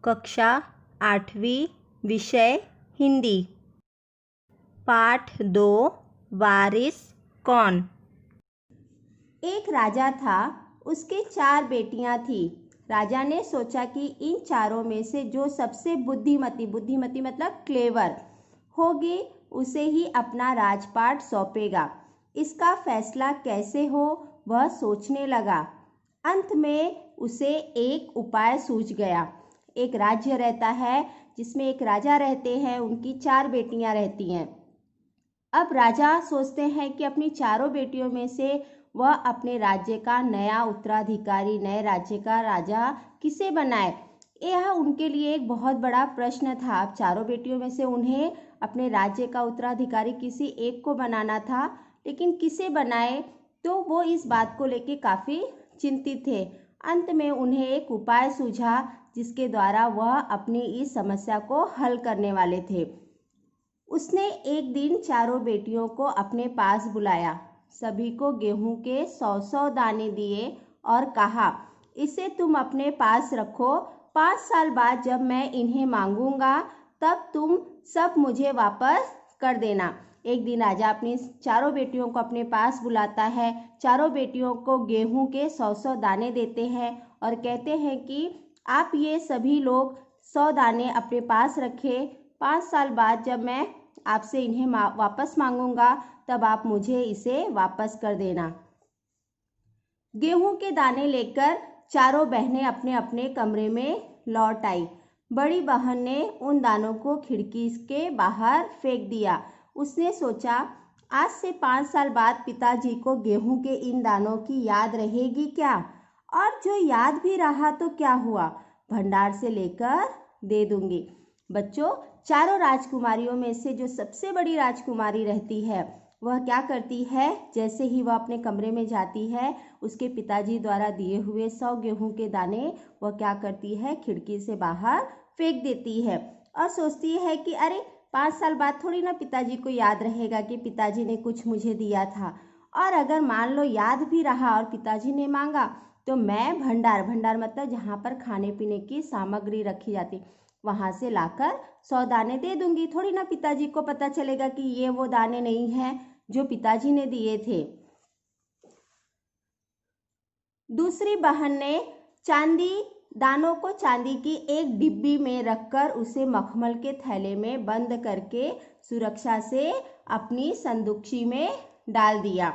कक्षा 8वीं, विषय हिंदी। पाठ 2, वारिस कौन। एक राजा था, उसके 4 बेटियां थीं। राजा ने सोचा कि इन चारों में से जो सबसे बुद्धिमती मतलब क्लेवर होगी, उसे ही अपना राजपाट सौंपेगा। इसका फैसला कैसे हो, वह सोचने लगा। अंत में उसे एक उपाय सूझ गया। एक राज्य रहता है जिसमें एक राजा रहते हैं, उनकी 4 बेटियां रहती हैं। अब राजा सोचते हैं कि अपनी चारों बेटियों में से वह अपने राज्य का नया उत्तराधिकारी, नए राज्य का राजा किसे बनाए। यह उनके लिए एक बहुत बड़ा प्रश्न था। अब चारों बेटियों में से उन्हें अपने राज्य का उत्तराधिकारी किसी एक को बनाना था, लेकिन किसे बनाए, तो वो इस बात को लेकर काफ़ी चिंतित थे। अंत में उन्हें एक उपाय सूझा, जिसके द्वारा वह अपनी इस समस्या को हल करने वाले थे। उसने एक दिन चारों बेटियों को अपने पास बुलाया, सभी को गेहूं के 100-100 दाने दिए और कहा, इसे तुम अपने पास रखो। 5 साल बाद जब मैं इन्हें मांगूंगा, तब तुम सब मुझे वापस कर देना। एक दिन राजा अपनी चारों बेटियों को अपने पास बुलाता है, चारों बेटियों को गेहूं के 100-100 दाने देते हैं और कहते हैं कि आप ये सभी लोग 100 दाने अपने पास रखें। 5 साल बाद जब मैं आपसे इन्हें वापस मांगूंगा, तब आप मुझे इसे वापस कर देना। गेहूं के दाने लेकर चारों बहनें अपने अपने कमरे में लौट आई। बड़ी बहन ने उन दानों को खिड़की के बाहर फेंक दिया। उसने सोचा, आज से 5 साल बाद पिताजी को गेहूं के इन दानों की याद रहेगी क्या? और जो याद भी रहा तो क्या हुआ, भंडार से लेकर दे दूंगी। बच्चों, चारों राजकुमारियों में से जो सबसे बड़ी राजकुमारी रहती है, वह क्या करती है, जैसे ही वह अपने कमरे में जाती है, उसके पिताजी द्वारा दिए हुए 100 गेहूं के दाने वह क्या करती है, खिड़की से बाहर फेंक देती है और सोचती है कि अरे 5 साल बाद थोड़ी ना पिताजी को याद रहेगा कि पिताजी ने कुछ मुझे दिया था। और अगर मान लो याद भी रहा और पिताजी ने मांगा, तो मैं भंडार मतलब जहाँ पर खाने पीने की सामग्री रखी जाती, वहाँ से लाकर 100 दाने दे दूंगी। थोड़ी ना पिताजी को पता चलेगा कि ये वो दाने नहीं हैं जो पिताजी ने दिए थे। दूसरी बहन ने दानों को चांदी की एक डिब्बी में रखकर उसे मखमल के थैले में बंद करके सुरक्षा से अपनी संदूकची में डाल दिया।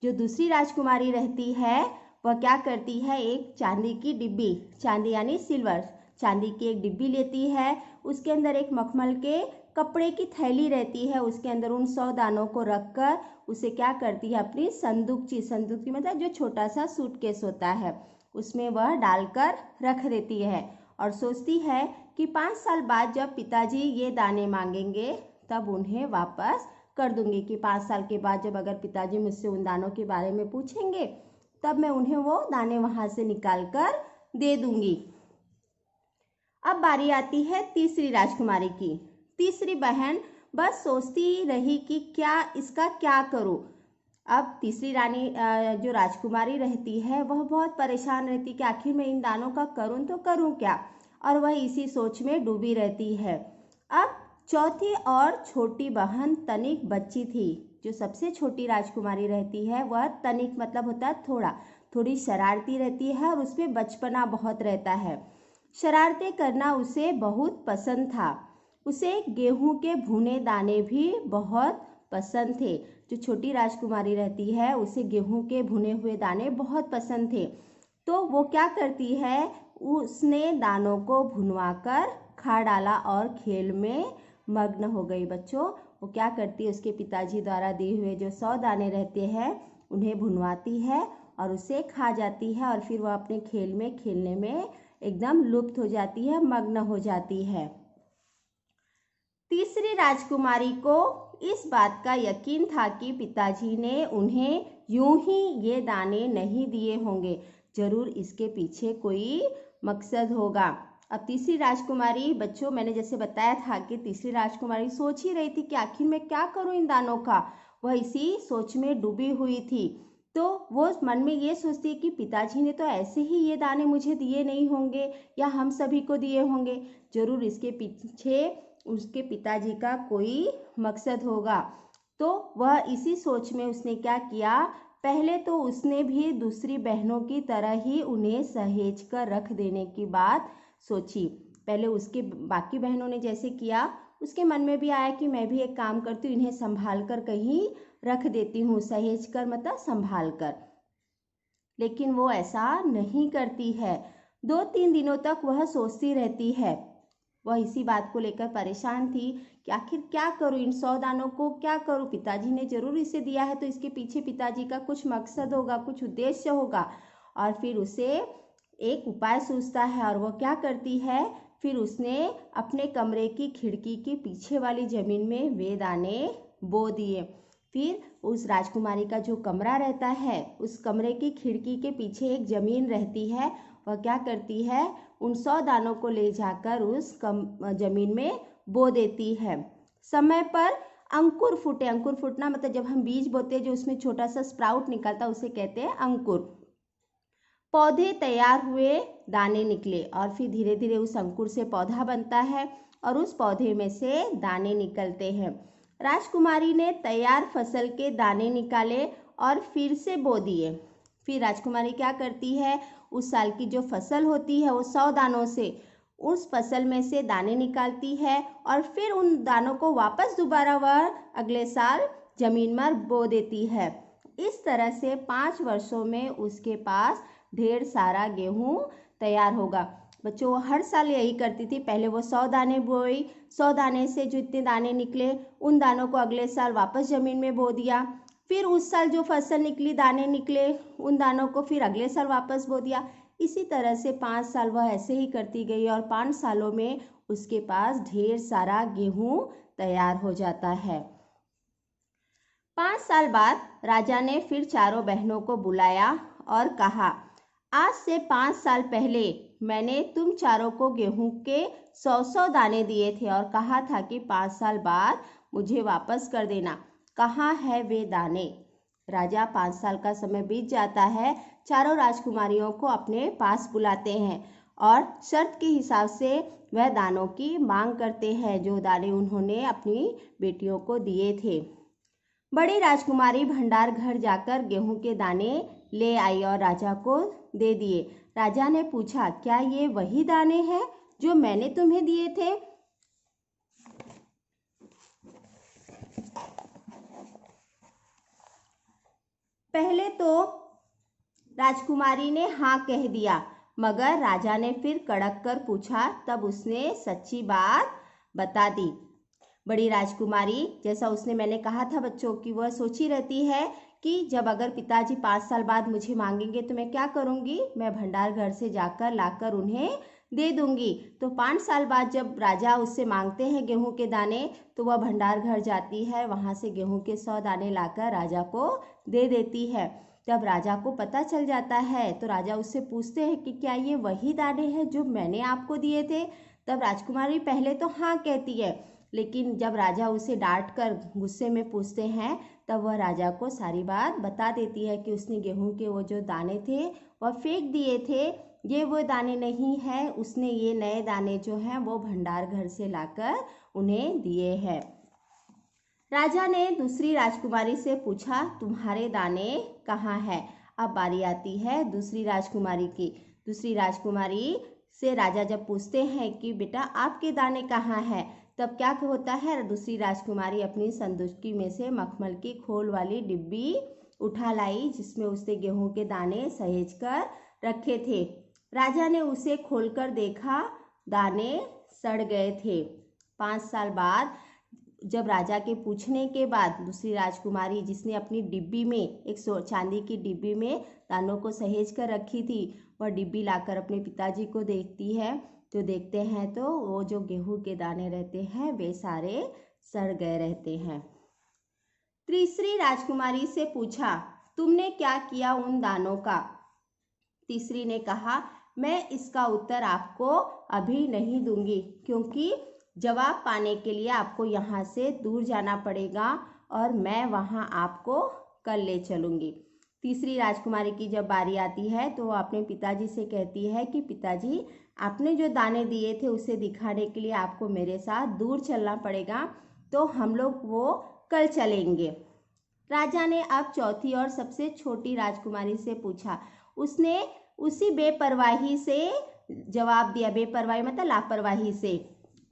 जो दूसरी राजकुमारी रहती है, वह क्या करती है, एक चांदी की डिब्बी, चांदी यानी सिल्वर, चांदी की एक डिब्बी लेती है। उसके अंदर एक मखमल के कपड़े की थैली रहती है, उसके अंदर उन 100 दानों को रखकर उसे क्या करती है, अपनी संदूकची मतलब जो छोटा सा सूटकेस होता है, उसमें वह डालकर रख देती है और सोचती है कि 5 साल बाद जब पिताजी ये दाने मांगेंगे, तब उन्हें वापस कर दूंगी। कि 5 साल के बाद जब अगर पिताजी मुझसे उन दानों के बारे में पूछेंगे, तब मैं उन्हें वो दाने वहां से निकाल कर दे दूंगी। अब बारी आती है तीसरी राजकुमारी की। तीसरी बहन बस सोचती रही कि इसका क्या करूं। अब तीसरी रानी जो राजकुमारी रहती है, वह बहुत परेशान रहती कि आखिर मैं इन दानों का करूं तो करूं क्या, और वह इसी सोच में डूबी रहती है। अब चौथी और छोटी बहन तनिक बच्ची थी। जो सबसे छोटी राजकुमारी रहती है, वह तनिक मतलब होता है थोड़ी शरारती रहती है और उसमें बचपना बहुत रहता है। शरारतें करना उसे बहुत पसंद था। उसे गेहूं के भुने दाने भी बहुत पसंद थे। जो छोटी राजकुमारी रहती है, उसे गेहूं के भुने हुए दाने बहुत पसंद थे। तो वो क्या करती है, उसने दानों को भुनवाकर खा डाला और खेल में मग्न हो गई। बच्चों, वो क्या करती है, उसके पिताजी द्वारा दिए हुए जो 100 दाने रहते हैं, उन्हें भुनवाती है और उसे खा जाती है और फिर वह अपने खेलने में एकदम लुप्त हो जाती है, मग्न हो जाती है। तीसरी राजकुमारी को इस बात का यकीन था कि पिताजी ने उन्हें यूं ही ये दाने नहीं दिए होंगे, जरूर इसके पीछे कोई मकसद होगा। अब तीसरी राजकुमारी, बच्चों मैंने जैसे बताया था कि तीसरी राजकुमारी सोच ही रही थी कि आखिर मैं क्या करूं इन दानों का, वह इसी सोच में डूबी हुई थी। तो वो मन में ये सोचती है कि पिताजी ने तो ऐसे ही ये दाने मुझे दिए नहीं होंगे या हम सभी को दिए होंगे, जरूर इसके पीछे उसके पिताजी का कोई मकसद होगा। तो वह इसी सोच में उसने क्या किया, पहले तो उसने भी दूसरी बहनों की तरह ही उन्हें सहेज कर रख देने की बात सोची। पहले उसके बाकी बहनों ने जैसे किया, उसके मन में भी आया कि मैं भी एक काम करती हूँ, इन्हें संभाल कर कहीं रख देती हूँ, सहेज कर मतलब संभाल कर। लेकिन वो ऐसा नहीं करती है। 2-3 दिनों तक वह सोचती रहती है। वह इसी बात को लेकर परेशान थी कि आखिर क्या करूँ, इन 100 दानों को क्या करूँ, पिताजी ने जरूर इसे दिया है तो इसके पीछे पिताजी का कुछ मकसद होगा, कुछ उद्देश्य होगा। और फिर उसे एक उपाय सूझता है और वो क्या करती है, फिर उसने अपने कमरे की खिड़की के पीछे वाली ज़मीन में वे दाने बो दिए। फिर उस राजकुमारी का जो कमरा रहता है, उस कमरे की खिड़की के पीछे एक ज़मीन रहती है। वह क्या करती है, उन 100 दानों को ले जाकर उस ज़मीन में बो देती है। समय पर अंकुर फूटे, अंकुर फूटना मतलब जब हम बीज बोते हैं जो उसमें छोटा सा स्प्राउट निकलता है उसे कहते हैं अंकुर। पौधे तैयार हुए, दाने निकले और फिर धीरे धीरे उस अंकुर से पौधा बनता है और उस पौधे में से दाने निकलते हैं। राजकुमारी ने तैयार फसल के दाने निकाले और फिर से बो दिए। फिर राजकुमारी क्या करती है, उस साल की जो फसल होती है वो 100 दानों से उस फसल में से दाने निकालती है और फिर उन दानों को वापस दोबारा वह अगले साल जमीन में बो देती है। इस तरह से 5 वर्षों में उसके पास ढेर सारा गेहूं तैयार होगा। बच्चों, वो हर साल यही करती थी। पहले वो 100 दाने बोई, 100 दाने से जो इतने दाने निकले उन दानों को अगले साल वापस ज़मीन में बो दिया। फिर उस साल जो फसल निकली, दाने निकले, उन दानों को फिर अगले साल वापस बो दिया। इसी तरह से 5 साल वह ऐसे ही करती गई और 5 सालों में उसके पास ढेर सारा गेहूं तैयार हो जाता है। 5 साल बाद राजा ने फिर चारों बहनों को बुलाया और कहा, आज से 5 साल पहले मैंने तुम चारों को गेहूं के 100-100 दाने दिए थे और कहा था कि 5 साल बाद मुझे वापस कर देना। कहाँ है वे दाने? राजा 5 साल का समय बीत जाता है। चारों राजकुमारियों को अपने पास बुलाते हैं और शर्त के हिसाब से वह दानों की मांग करते हैं जो दाने उन्होंने अपनी बेटियों को दिए थे। बड़ी राजकुमारी भंडार घर जाकर गेहूं के दाने ले आई और राजा को दे दिए। राजा ने पूछा, क्या ये वही दाने हैं जो मैंने तुम्हें दिए थे? पहले तो राजकुमारी ने हाँ कह दिया, मगर राजा ने फिर कड़क कर पूछा, तब उसने सच्ची बात बता दी। बड़ी राजकुमारी, जैसा उसने मैंने कहा था बच्चों की, वह सोची रहती है कि जब अगर पिताजी 5 साल बाद मुझे मांगेंगे तो मैं क्या करूंगी, मैं भंडार घर से जाकर लाकर उन्हें दे दूंगी। तो 5 साल बाद जब राजा उससे मांगते हैं गेहूं के दाने, तो वह भंडार घर जाती है, वहां से गेहूं के 100 दाने लाकर राजा को दे देती है। जब राजा को पता चल जाता है तो राजा उससे पूछते हैं कि क्या ये वही दाने हैं जो मैंने आपको दिए थे? तब राजकुमारी पहले तो हाँ कहती है, लेकिन जब राजा उसे डांट कर गुस्से में पूछते हैं तब वह राजा को सारी बात बता देती है कि उसने गेहूं के वो जो दाने थे वह फेंक दिए थे, ये वो दाने नहीं है, उसने ये नए दाने जो हैं वो भंडार घर से लाकर उन्हें दिए हैं। राजा ने दूसरी राजकुमारी से पूछा, तुम्हारे दाने कहाँ हैं? अब बारी आती है दूसरी राजकुमारी की। दूसरी राजकुमारी से राजा जब पूछते हैं कि बेटा आपके दाने कहाँ हैं, तब क्या होता है, दूसरी राजकुमारी अपनी संदूकी में से मखमल की खोल वाली डिब्बी उठा लाई जिसमें उसने गेहूं के दाने सहेज कर रखे थे। राजा ने उसे खोलकर देखा, दाने सड़ गए थे। 5 साल बाद जब राजा के पूछने के बाद दूसरी राजकुमारी, जिसने अपनी डिब्बी में एक चांदी की डिब्बी में दानों को सहेज कर रखी थी, वह डिब्बी लाकर अपने पिताजी को देखती है। तो देखते हैं तो वो जो गेहूं के दाने रहते हैं वे सारे सड़ गए रहते हैं। तीसरी राजकुमारी से पूछा, तुमने क्या किया उन दानों का? तीसरी ने कहा, मैं इसका उत्तर आपको अभी नहीं दूंगी, क्योंकि जवाब पाने के लिए आपको यहाँ से दूर जाना पड़ेगा और मैं वहाँ आपको कल ले चलूँगी। तीसरी राजकुमारी की जब बारी आती है तो वो अपने पिताजी से कहती है कि पिताजी, आपने जो दाने दिए थे उसे दिखाने के लिए आपको मेरे साथ दूर चलना पड़ेगा, तो हम लोग वो कल चलेंगे। राजा ने अब चौथी और सबसे छोटी राजकुमारी से पूछा। उसने उसी बेपरवाही से जवाब दिया, बेपरवाही मतलब लापरवाही से,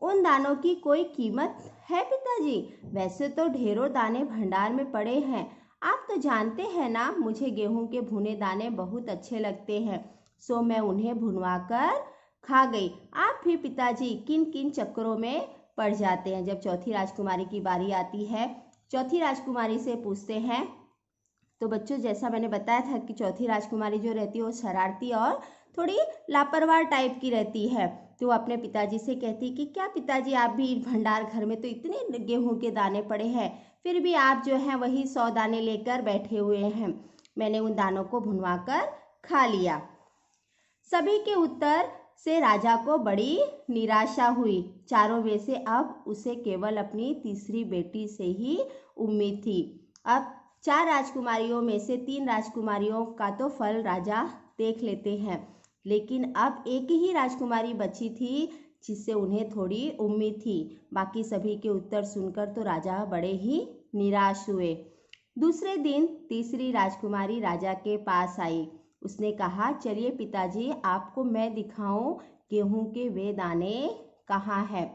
उन दानों की कोई कीमत है पिताजी? वैसे तो ढेरों दाने भंडार में पड़े हैं, आप तो जानते हैं ना, मुझे गेहूं के भुने दाने बहुत अच्छे लगते हैं, सो मैं उन्हें भुनवा कर खा गई। आप भी पिताजी किन किन चक्करों में पड़ जाते हैं। जब चौथी राजकुमारी की बारी आती है, चौथी राजकुमारी से पूछते हैं। तो बच्चों, जैसा मैंने बताया था कि चौथी राजकुमारी जो रहती है वो शरारती और थोड़ी लापरवाह टाइप की रहती है। तो वो अपने पिताजी से कहती कि क्या पिताजी, आप भी भंडार घर में तो इतने गेहूं के दाने पड़े हैं, फिर भी आप जो हैं वही 100 दाने लेकर बैठे हुए हैं। मैंने उन दानों को भुनवा कर खा लिया। सभी के उत्तर से राजा को बड़ी निराशा हुई। चारों में से अब उसे केवल अपनी तीसरी बेटी से ही उम्मीद थी। अब 4 राजकुमारियों में से 3 राजकुमारियों का तो फल राजा देख लेते हैं, लेकिन अब एक ही राजकुमारी बची थी जिससे उन्हें थोड़ी उम्मीद थी। बाकी सभी के उत्तर सुनकर तो राजा बड़े ही निराश हुए। दूसरे दिन तीसरी राजकुमारी राजा के पास आई। उसने कहा, चलिए पिताजी, आपको मैं दिखाऊं गेहूं के वे दाने कहाँ है।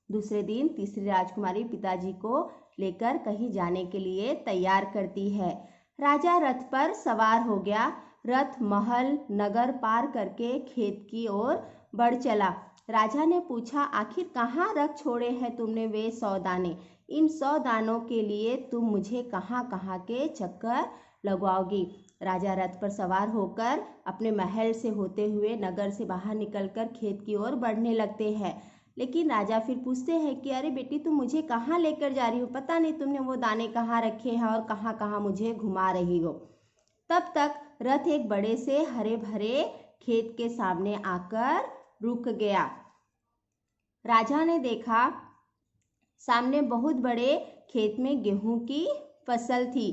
दूसरे दिन तीसरी राजकुमारी पिताजी को लेकर कहीं जाने के लिए तैयार करती है। राजा रथ पर सवार हो गया। रथ महल नगर पार करके खेत की ओर बढ़ चला। राजा ने पूछा, आखिर कहाँ रख छोड़े हैं तुमने वे 100 दाने? इन 100 दानों के लिए तुम मुझे कहाँ कहाँ के चक्कर लगवाओगी? राजा रथ पर सवार होकर अपने महल से होते हुए नगर से बाहर निकलकर खेत की ओर बढ़ने लगते हैं। लेकिन राजा फिर पूछते हैं कि अरे बेटी, तुम मुझे कहाँ लेकर जा रही हो? पता नहीं तुमने वो दाने कहाँ रखे हैं और कहाँ कहाँ मुझे घुमा रही हो। तब तक रथ एक बड़े से हरे भरे खेत के सामने आकर रुक गया। राजा ने देखा सामने बहुत बड़े खेत में गेहूं की फसल थी।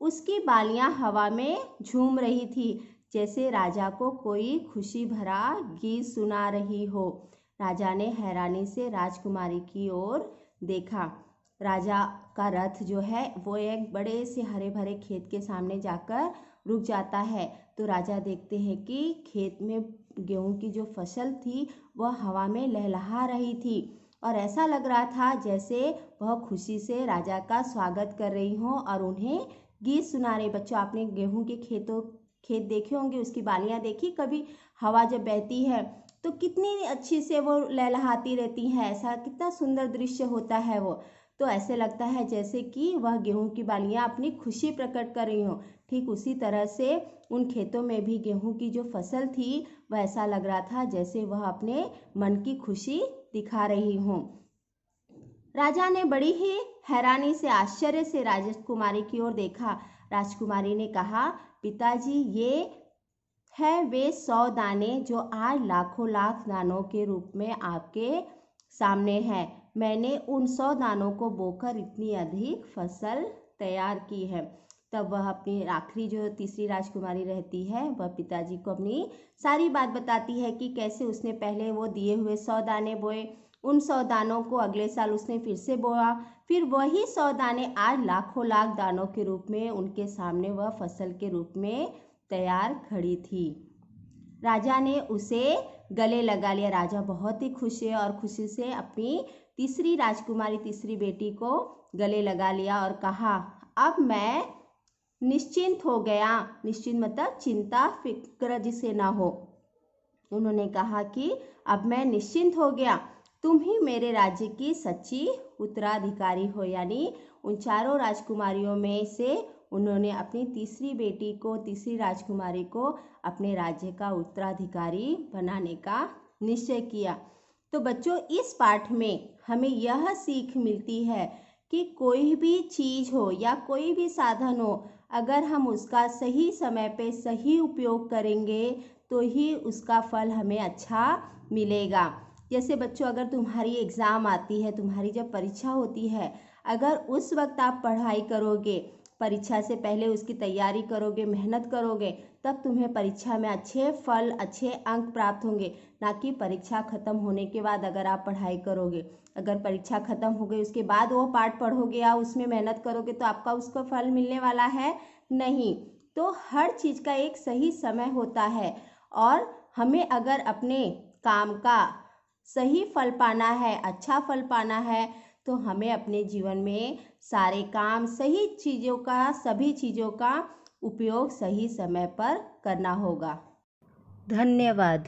उसकी बालियां हवा में झूम रही थी, जैसे राजा को कोई खुशी भरा गीत सुना रही हो। राजा ने हैरानी से राजकुमारी की ओर देखा। राजा का रथ जो है वो एक बड़े से हरे भरे खेत के सामने जाकर रुक जाता है। तो राजा देखते हैं कि खेत में गेहूं की जो फसल थी वह हवा में लहलहा रही थी और ऐसा लग रहा था जैसे वह खुशी से राजा का स्वागत कर रही हो और उन्हें गीत सुना रही। बच्चों, आपने गेहूं के खेत देखे होंगे, उसकी बालियां देखी कभी? हवा जब बहती है तो कितनी अच्छी से वो लहलहाती रहती हैं। ऐसा कितना सुंदर दृश्य होता है वो। तो ऐसे लगता है जैसे कि वह गेहूं की बालियां अपनी खुशी प्रकट कर रही हों। ठीक उसी तरह से उन खेतों में भी गेहूं की जो फसल थी वह ऐसा लग रहा था जैसे वह अपने मन की खुशी दिखा रही हूँ। राजा ने बड़ी ही हैरानी से, आश्चर्य से राजकुमारी की ओर देखा। राजकुमारी ने कहा, पिताजी, ये है वे 100 दाने जो आज लाखों लाख दानों के रूप में आपके सामने हैं। मैंने उन 100 दानों को बोकर इतनी अधिक फसल तैयार की है। तब वह अपनी आखिरी जो तीसरी राजकुमारी रहती है वह पिताजी को अपनी सारी बात बताती है कि कैसे उसने पहले वो दिए हुए 100 दाने बोए, उन 100 दानों को अगले साल उसने फिर से बोया, फिर वही 100 दाने आज लाखों लाख दानों के रूप में उनके सामने वह फसल के रूप में तैयार खड़ी थी। राजा ने उसे गले लगा लिया। राजा बहुत ही खुश है और खुशी से अपनी तीसरी राजकुमारी, तीसरी बेटी को गले लगा लिया और कहा, अब मैं निश्चिंत हो गया। निश्चिंत मतलब चिंता फिक्र जिसे ना हो। उन्होंने कहा कि अब मैं निश्चिंत हो गया, तुम ही मेरे राज्य की सच्ची उत्तराधिकारी हो। यानी उन चारों राजकुमारियों में से उन्होंने अपनी तीसरी बेटी को, तीसरी राजकुमारी को अपने राज्य का उत्तराधिकारी बनाने का निश्चय किया। तो बच्चों, इस पाठ में हमें यह सीख मिलती है कि कोई भी चीज़ हो या कोई भी साधन हो, अगर हम उसका सही समय पे सही उपयोग करेंगे तो ही उसका फल हमें अच्छा मिलेगा। जैसे बच्चों, अगर तुम्हारी एग्ज़ाम आती है, तुम्हारी जब परीक्षा होती है, अगर उस वक्त आप पढ़ाई करोगे परीक्षा से पहले उसकी तैयारी करोगे, मेहनत करोगे, तब तुम्हें परीक्षा में अच्छे फल, अच्छे अंक प्राप्त होंगे। ना कि परीक्षा खत्म होने के बाद अगर आप पढ़ाई करोगे, अगर परीक्षा खत्म हो गई उसके बाद वो पाठ पढ़ोगे या उसमें मेहनत करोगे तो आपका उसका फल मिलने वाला है नहीं। तो हर चीज़ का एक सही समय होता है और हमें अगर अपने काम का सही फल पाना है, अच्छा फल पाना है, तो हमें अपने जीवन में सारे काम, सभी चीज़ों का उपयोग सही समय पर करना होगा। धन्यवाद।